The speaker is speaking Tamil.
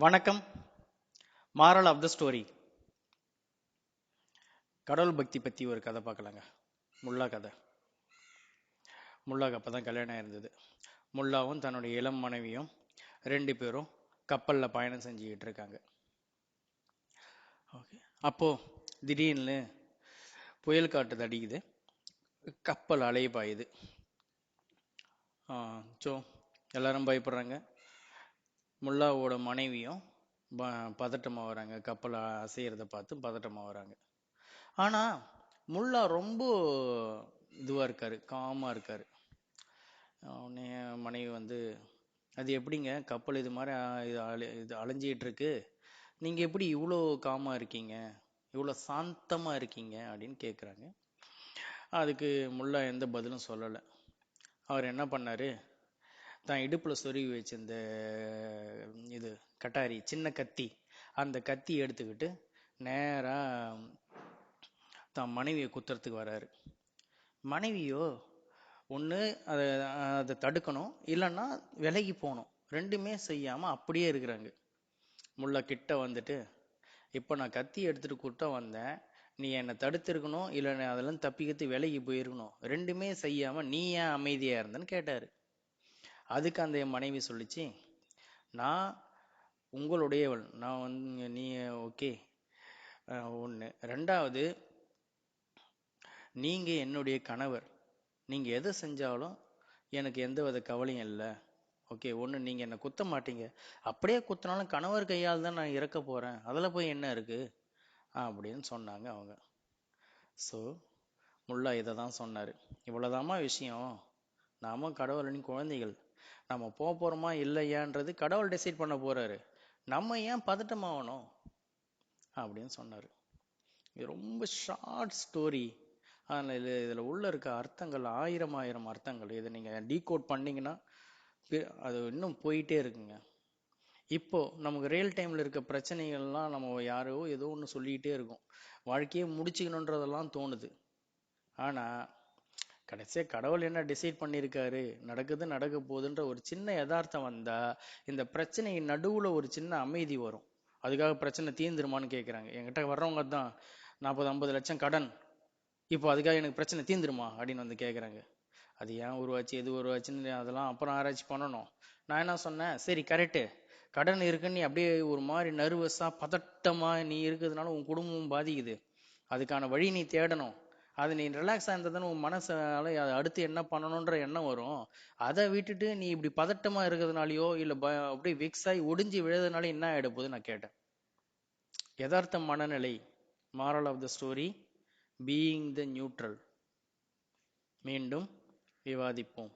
வணக்கம். Moral of the story. கடவுள் பக்தி பற்றி ஒரு கதை பார்க்கலாங்க. முல்லா கதை. முல்லாக்கு அப்போ தான் கல்யாணம் இருந்தது. முல்லாவும் தன்னுடைய இளம் மனைவியும் 2 பேரும் கப்பலில் பயணம் செஞ்சுக்கிட்டு இருக்காங்க. ஓகே. அப்போது திடீர்னு புயல் காற்று அடிக்குது, கப்பல் அலை பாயுது. ஸோ எல்லாரும் பயப்படுறாங்க. முல்லாவோட மனைவியும் பதட்டமாக வராங்க. கப்பல் அசைகிறத பார்த்து பதட்டமாக வராங்க. ஆனால் முல்லா ரொம்ப இதுவாக இருக்கார், காமாக இருக்கார். உடனே மனைவி அது எப்படிங்க கப்பல் இது மாதிரி இது அலைஞ்சிக்கிட்டு இருக்கு, நீங்கள் எப்படி இவ்வளோ காமாக இருக்கீங்க, இவ்வளோ சாந்தமாக இருக்கீங்க அப்படின்னு கேட்குறாங்க. அதுக்கு முல்லா எந்த பதிலும் சொல்லலை. அவர் என்ன பண்ணார், தான் இடுப்பில் சொருகி வச்சிருந்த இது கட்டாரி, சின்ன கத்தி, அந்த கத்தி எடுத்துக்கிட்டு நேராக தான் மனைவியை குத்துறதுக்கு வராரு. மனைவியோ ஒன்று அதை தடுக்கணும், இல்லைன்னா விலகி போகணும். ரெண்டுமே செய்யாமல் அப்படியே இருக்கிறாங்க. முல்லை கிட்ட வந்துட்டு, இப்போ நான் கத்தி எடுத்துகிட்டு கூட்ட வந்தேன், நீ என்னை தடுத்திருக்கணும், இல்லை அதெல்லாம் தப்பிக்கிறது விலகி போயிருக்கணும். ரெண்டுமே செய்யாமல் நீ ஏன் அமைதியாக இருந்தேன்னு கேட்டார். அதுக்கு அந்த மனைவி சொல்லிச்சு, நான் உங்களுடையவள், நான் நீ ஓகே ஒன்று. ரெண்டாவது, நீங்கள் என்னுடைய கணவர், நீங்கள் எதை செஞ்சாலும் எனக்கு எந்த வித கவலையும் இல்லை. ஓகே, ஒன்று நீங்கள் என்னை குத்த மாட்டீங்க, அப்படியே குத்தினாலும் கணவர் கையால் தான் நான் இறக்க போகிறேன், அதில் போய் என்ன இருக்குது அப்படின்னு சொன்னாங்க அவங்க. ஸோ முல்லா இதை தான் சொன்னார், இவ்வளோதாம்மா விஷயம், நாம கடவுளின் குழந்தைகள், நம்ம போக போகிறோமா இல்லையான்றது கடவுள் டிசைட் பண்ண போகிறாரு, நம்ம ஏன் பதட்டமாகணும் அப்படின்னு சொன்னார். இது ரொம்ப ஷார்ட் ஸ்டோரி. அதில் இதில் உள்ள இருக்க அர்த்தங்கள் ஆயிரம் அர்த்தங்கள். இதை நீங்கள் டீகோட் பண்ணிங்கன்னா அது இன்னும் போயிட்டே இருக்குங்க. இப்போது நமக்கு ரியல் டைமில் இருக்க பிரச்சனைகள்லாம் நம்ம யாரோ ஏதோ ஒன்று சொல்லிக்கிட்டே இருக்கும், வாழ்க்கையே முடிச்சுக்கணுன்றதெல்லாம் தோணுது. ஆனால் கடைசியாக கடவுள் என்ன டிசைட் பண்ணியிருக்காரு, நடக்க போகுதுன்ற ஒரு சின்ன யதார்த்தம் வந்தால் இந்த பிரச்சனையின் நடுவில் ஒரு சின்ன அமைதி வரும். அதுக்காக பிரச்சனை தீர்ந்துருமான்னு கேட்குறாங்க. என்கிட்ட வர்றவங்க தான் 40-50 லட்சம் கடன், இப்போ அதுக்காக எனக்கு பிரச்சனை தீர்ந்துருமா அப்படின்னு கேட்குறாங்க. அது ஏன் உருவாச்சு, எது உருவாச்சுன்னு அதெல்லாம் அப்புறம் ஆராய்ச்சி பண்ணணும். நான் என்ன சொன்னேன், சரி கரெக்டு, கடன் இருக்குன்னு நீ அப்படியே ஒரு மாதிரி நர்வஸாக பதட்டமாக நீ இருக்கிறதுனால உன் குடும்பமும் பாதிக்குது, அதுக்கான வழி நீ தேடணும். அது நீ ரிலாக்ஸாக இருந்ததுன்னு உன் மனசால அடுத்து என்ன பண்ணணுன்ற எண்ணம் வரும். அதை விட்டுட்டு நீ இப்படி பதட்டமாக இருக்கிறதுனாலையோ இல்லை அப்படியே விக்ஸ் ஆகி ஒடிஞ்சு விழுறதுனால என்ன ஆகிட போகுது நான் கேட்டேன். யதார்த்த மனநிலை. Moral of the story, being the neutral. மீண்டும் விவாதிப்போம்.